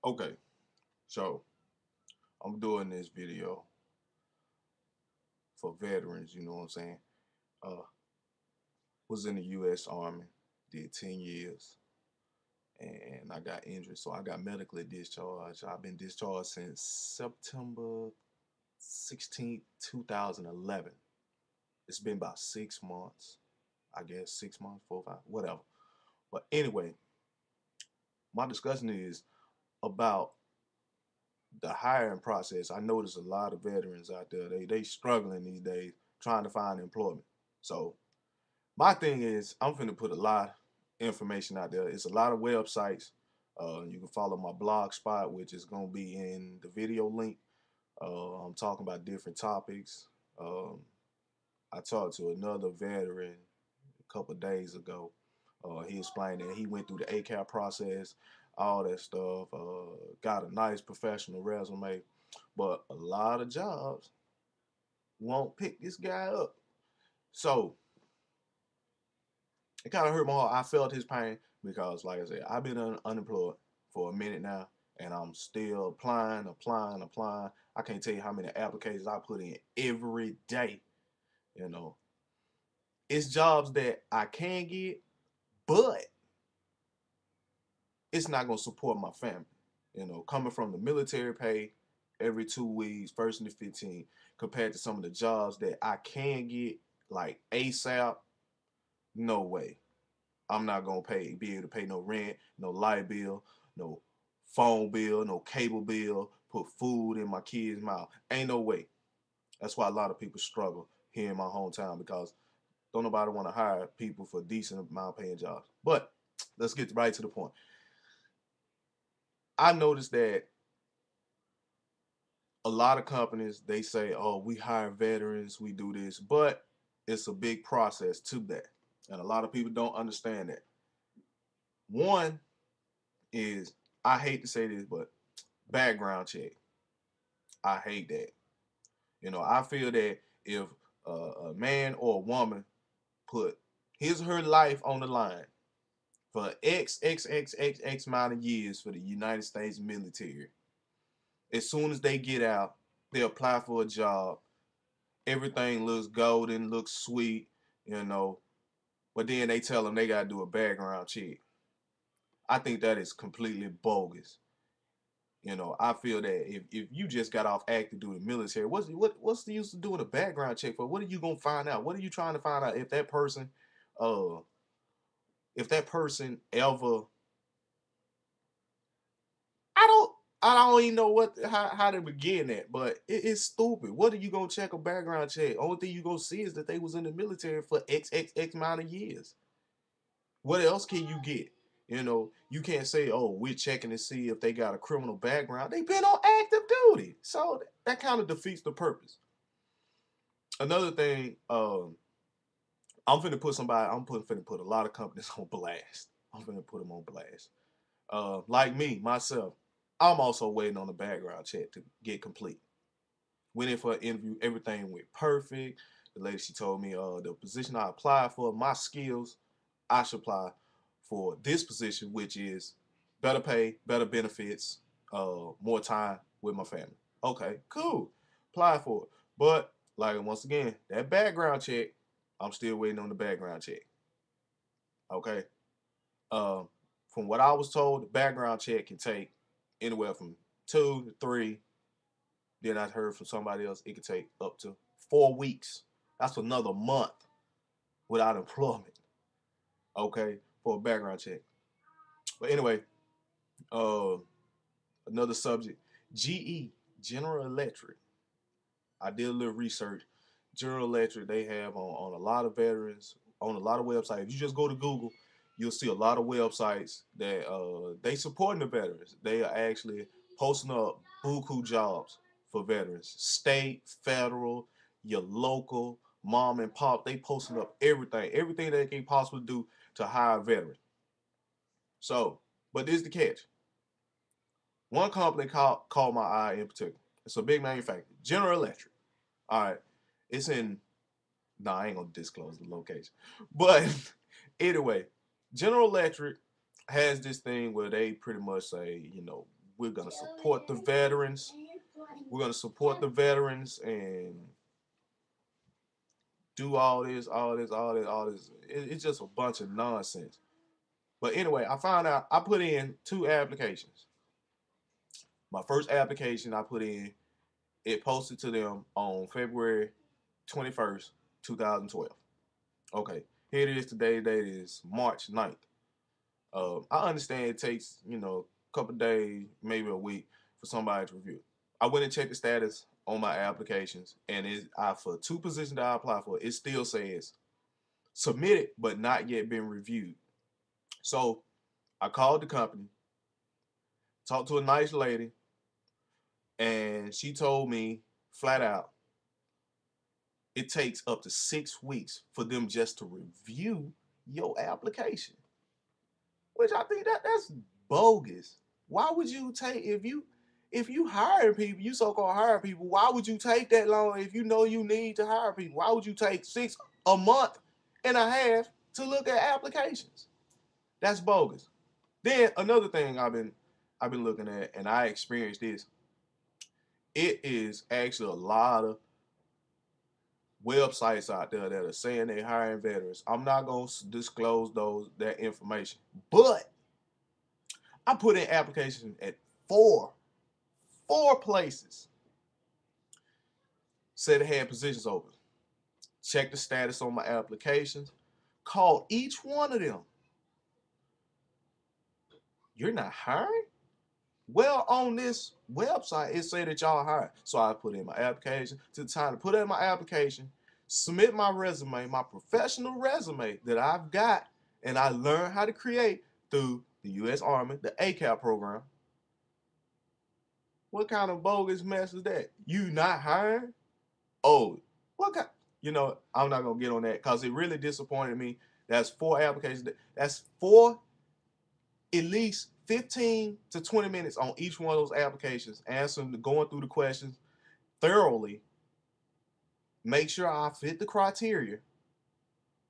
Okay, so I'm doing this video for veterans, you know what I'm saying? Uh, was in the U.S. Army, did 10 years, and I got injured, so I got medically discharged. I've been discharged since September 16th, 2011. It's been about 6 months, I guess, 6 months, 4, 5, whatever. But anyway, my discussion is about the hiring process. I notice a lot of veterans out there, they struggling these days trying to find employment. So my thing is I'm finna put a lot of information out there. It's a lot of websites. You can follow my blog spot, which is gonna be in the video link. I'm talking about different topics. Um, I talked to another veteran a couple of days ago. He explained that he went through the ACAP process, all that stuff. Got a nice professional resume, but a lot of jobs won't pick this guy up. So it kind of hurt my heart. I felt his pain because, like I said, I've been unemployed for a minute now, and I'm still applying. I can't tell you how many applications I put in every day. You know, it's jobs that I can get, but it's not gonna support my family. You know, coming from the military pay every 2 weeks, first and the 15th, compared to some of the jobs that I can get like ASAP, no way. I'm not gonna be able to pay no rent, no light bill, no phone bill, no cable bill, put food in my kids' mouth. Ain't no way. That's why a lot of people struggle here in my hometown because don't nobody want to hire people for decent amount paying jobs. But let's get right to the point. I noticed that a lot of companies they say, "Oh, we hire veterans, we do this," but it's a big process to that, and a lot of people don't understand that. One is I hate to say this, but background check. I hate that. You know, I feel that if a man or a woman put his or her life on the line for X amount of years for the United States military, as soon as they get out, they apply for a job. Everything looks golden, looks sweet, you know, but then they tell them they got to do a background check. I think that is completely bogus. You know, I feel that if you just got off active duty military, what's the use of doing a background check for? What are you gonna find out? What are you trying to find out uh, if that person ever? I don't, I don't even know how to begin that, but it's stupid. What are you gonna check a background check? Only thing you gonna see is that they was in the military for X amount of years. What else can you get? You know, you can't say, "Oh, we're checking to see if they got a criminal background." They've been on active duty, so that kind of defeats the purpose. Another thing, I'm finna put somebody. Finna put a lot of companies on blast. I'm finna put them on blast. Like me, myself, I'm also waiting on the background check to get complete. Went in for an interview, everything went perfect. The lady she told me, the position I applied for, my skills, I should apply for this position, which is better pay, better benefits, more time with my family. Okay, cool. Apply for it. But like once again, that background check, I'm still waiting on the background check. Okay. Um, from what I was told, the background check can take anywhere from 2 to 3. Then I heard from somebody else it could take up to 4 weeks. That's another month without employment. Okay, for a background check. But anyway, uh, another subject. GE, General Electric. I did a little research. General Electric, they have on a lot of veterans, on a lot of websites. If you just go to Google, you'll see a lot of websites that they supporting the veterans. They are actually posting up buku jobs for veterans, state, federal, your local, mom and pop. They posting up everything they can possibly do to hire veterans. So, but this is the catch. One company caught my eye in particular. It's a big manufacturer, General Electric. All right, it's in. No, I ain't gonna disclose the location, but anyway, General Electric has this thing where they pretty much say, you know, We're gonna support the veterans. We're gonna support the veterans and do all this, all this, all this, all this. It's just a bunch of nonsense. But anyway, I found out I put in 2 applications. My first application I put in, it posted to them on February 21st, 2012. Okay, here it is today. The date is March 9th. I understand it takes, a couple days, maybe a week for somebody to review. I went and checked the status on my applications, and for 2 positions that I applied for, it still says submitted but not yet been reviewed. So I called the company, talked to a nice lady, and she told me flat out it takes up to 6 weeks for them just to review your application. Which I think that's bogus. Why would you take if you hire people, you so-called hire people, why would you take that long if you know you need to hire people? Why would you take a month and a half to look at applications? That's bogus. Then another thing I've been looking at, and I experienced this. It is actually a lot of websites out there that are saying they're hiring veterans. I'm not gonna disclose that information, but I put in applications at four places. Said it had positions open. Check the status on my applications. Called each one of them. You're not hiring? Well, on this website, it said that y'all hired. So I put in my application. To the time to put in my application, submit my resume, my professional resume that I've got, and I learned how to create through the U.S. Army, the ACAP program. What kind of bogus mess is that? You not hiring? Oh, what kind? I'm not gonna get on that because it really disappointed me. That's 4 applications. That's at least 15 to 20 minutes on each one of those applications, going through the questions thoroughly, make sure I fit the criteria.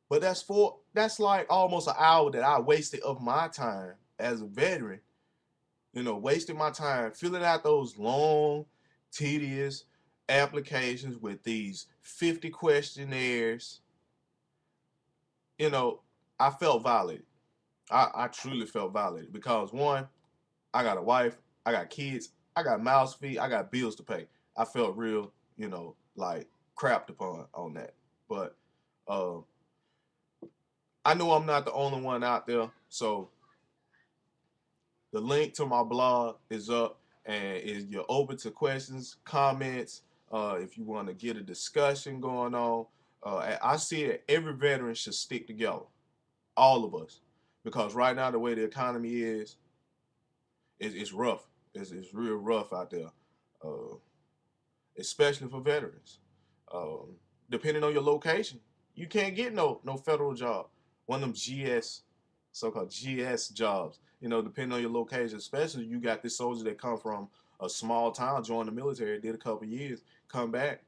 But that's like almost an hour that I wasted of my time as a veteran, wasting my time filling out those long, tedious applications with these 50 questionnaires. I felt violated. I truly felt violated because one, I got a wife, I got kids, I got mouths to feed, I got bills to pay. I felt real, like crapped upon on that. But I know I'm not the only one out there. So the link to my blog is up, and you're open to questions, comments. If you want to get a discussion going on, I see that every veteran should stick together, all of us, because right now the way the economy is, it's rough. It's real rough out there, uh, especially for veterans. Um, Depending on your location, you can't get no federal job. One of them so-called GS jobs. Depending on your location, especially you got this soldier that come from a small town, joined the military, did a couple years, come back.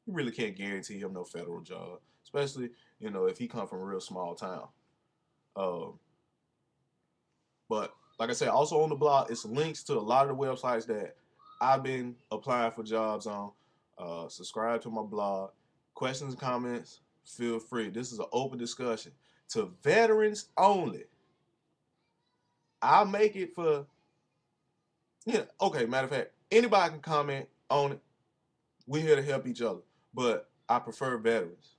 You really can't guarantee him no federal job, especially if he come from a real small town. Um, But like I said, also on the blog, it's links to a lot of the websites that I've been applying for jobs on. Subscribe to my blog. Questions, comments, feel free. This is an open discussion to veterans only. I'll make it for, okay, matter of fact, anybody can comment on it. We're here to help each other. But I prefer veterans.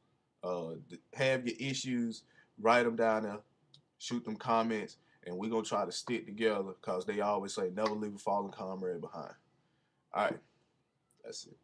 Have your issues, write them down there, shoot them comments, and we're going to try to stick together because they always say never leave a fallen comrade behind. All right, that's it.